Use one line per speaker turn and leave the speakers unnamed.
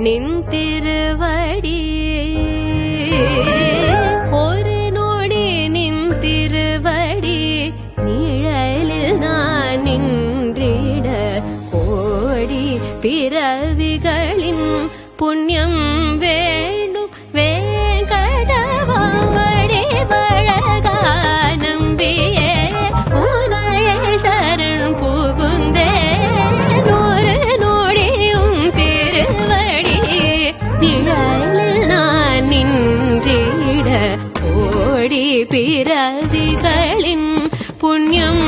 நின் திருவடி ஒரு நொடி நின் திருவடி நிழலில் நான் நின்றிட கோடி பிறவிகளின் புண்ணியம் வேண்டும் வேங்கடவா வடிவழகா நம்பியே உனையே சரண் புகுந்தே நூறு நொடியும் திருவடி நிழலில் நான் நின்றிட கோடி பிறவிகளின் புண்ணியம்